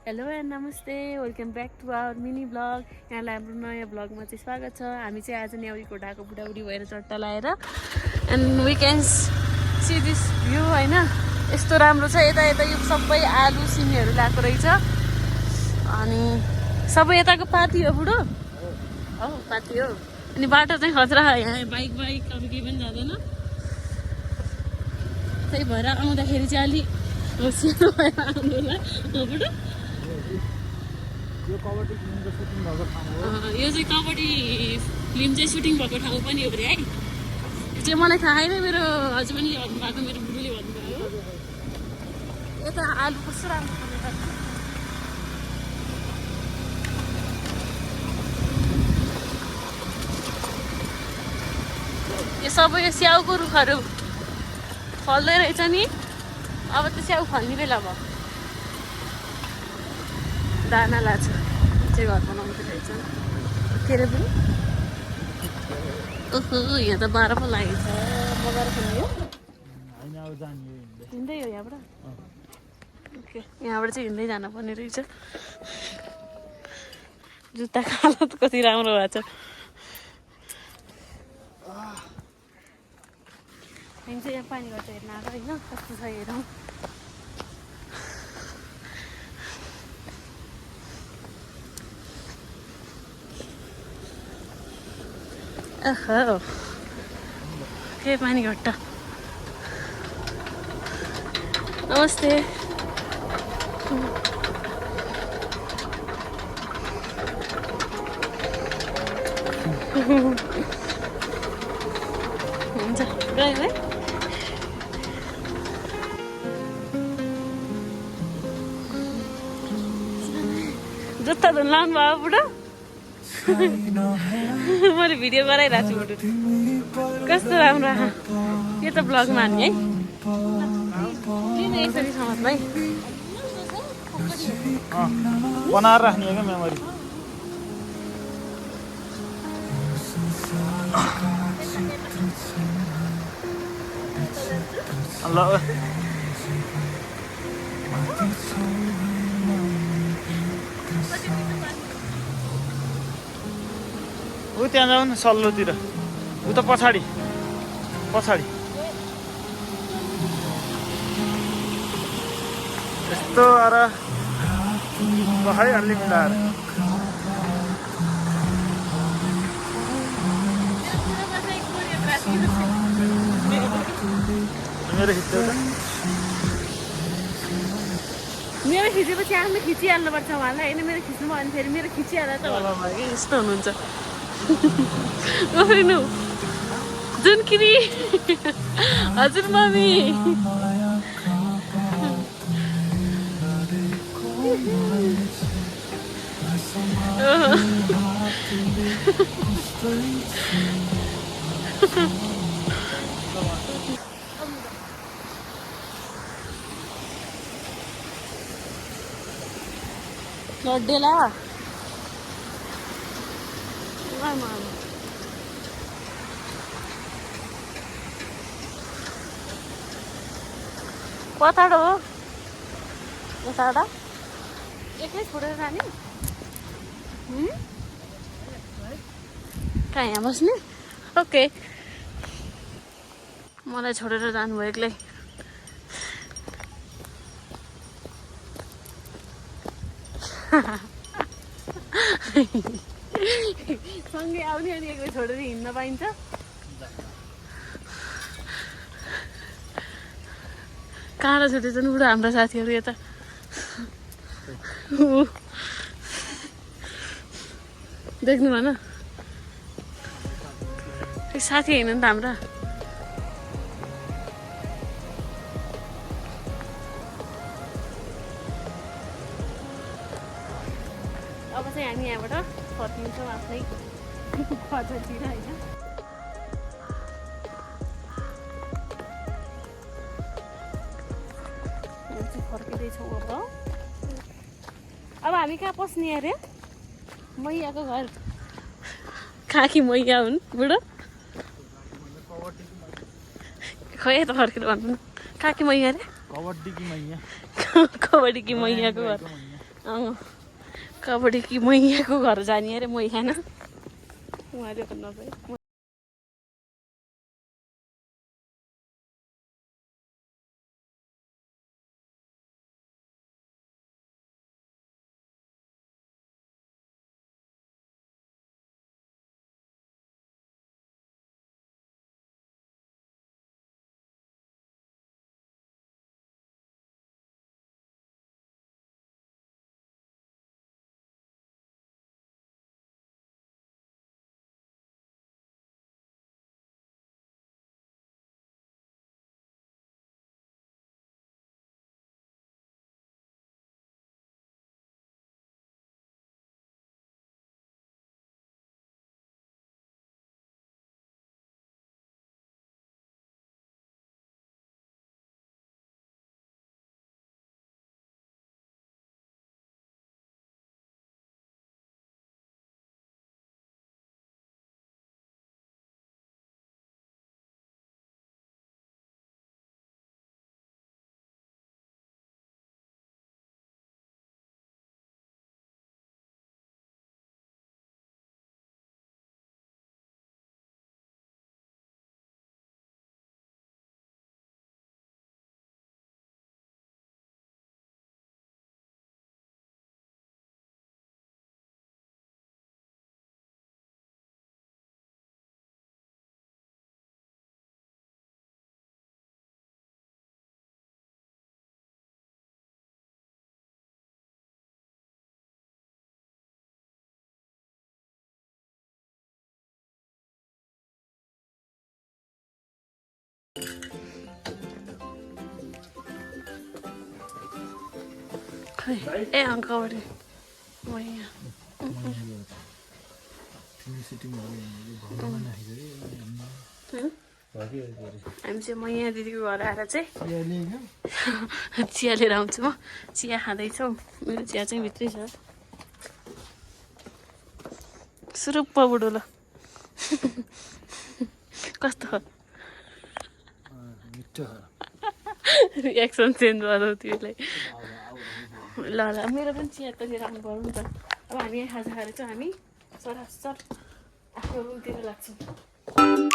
Hello and नमस्ते, welcome back to our mini blog. यहाँलाई हाम्रो नयाँ ब्लगमा चाहिँ स्वागत छ। हामी चाहिँ आज न्याउरीको ढाको बुढाबुढी भएर चट्टा लगाएर and we can see this view होइन, यस्तो राम्रो छ। यता यता यो सबै आलु सिमीहरू ल्याएको रहेछ अनि सबै यताको पाती हो बुढो, हो पाती हो। अनि बाटो चाहिँ खतरा, यहाँ बाइक अब केही पनि जाँदैन। त्यही भएर आउँदाखेरि चाहिँ अलि होसियार भएर आउनुलाई हो बुढो। यो कबड्डी फिल्मको सुटिङ भएको ठाउँ हो। यो चाहिँ कबड्डी फिल्म चाहिँ सुटिङ भएको ठाउँ पनि हो अरे है। यो चाहिँ मलाई थाहा छैन, मेरो हस्बेन्डले भन्नुभएको, मेरो बुढोले भन्नुभयो। यता आलु कस्तो राम्रो खानु। यो सबै यो स्याउको रुखहरू फल्दै रहेछ नि। अब त स्याउ फल्ने बेला भयो। दाना लाग्छ चाहिँ घर बनाउँदै रहेछ के अरे पनि। ओहो, यहाँ त 12 पो लागेको छ। बगाएर खाने हो हिँड्दै हो यहाँबाट। ओके, यहाँबाट चाहिँ हिँड्दै जानुपर्ने रहेछ। जुत्ताको हालत कति राम्रो भएको छ। हामी चाहिँ यहाँ पानी गर्छ हेर्न आएको होइन, कस्तो छ हेरौँ। ओहो, के पानी घट्ट। नमस्ते। हुन्छ गयो है। जुत्ता धुन लाउनु भयो बुढो। मैले भिडियो गराइरहेको छु बुढो, कस्तो राम्रो। यो त ब्लगमा हाल्ने है, यसरी समाजमा है बनाएर राख्ने हो क्या मेमोरी। ल ऊ त्यहाँ जाऊ न सल्लोतिर, उता पछाडि पछाडि यस्तो आएर खै अलि मिलाएर। मेरो खिच्यो त, मेरो खिचेपछि आफ्नो खिचिहाल्नुपर्छ उहाँलाई होइन। मेरो खिच्नु भयो भने फेरि मेरो खिचिहाल्दा त होला भयो कि यस्तो हुनुहुन्छ। उफ्रिनु जुनकिरी हजुर मम्मी। लड्डेला कताडो हो यताडा एक्लै छोडेर जाने। कहाँ यहाँ बस्ने? ओके, मलाई छोडेर जानुभयो एक्लै। सँगै आउने अनि एक्लै छोडेर हिँड्न पाइन्छ। कहाँ छुटेछ नि बुढो हाम्रो साथीहरू यता। देख्नु भएन साथी होइन नि त हाम्रा। अब चाहिँ हामी यहाँबाट फर्किन्छौँ आफ्नै घरतिर होइन। फर्किँदैछौँ अब हामी कहाँ पस्ने अरे? मैयाको घर। काकी मैया हुन् बुढो। खै त फर्केर भन्नु काकी मैया अरे? कबड्डी की मैया। कबड्डी की मैयाको घर। कबड्डी कि मैयाको घर जाने अरे मै खान उहाँले नभए खै ए कबड्डी मैया हामी चाहिँ मैया दिदीको घर आएर चाहिँ चिया लिएर आउँछु म चिया खाँदैछौँ मेरो चिया चाहिँ भित्रै छ सुरुप्प बुढो ल कस्तो रिएक्सन चेन्ज भयो त्यसलाई ल ल मेरो पनि चिया त लिएर आउनु पर्यो नि त अब हामी यहाँ खाजा खाएर चाहिँ हामी सरासर आफ्नो रुमतिर लाग्छौँ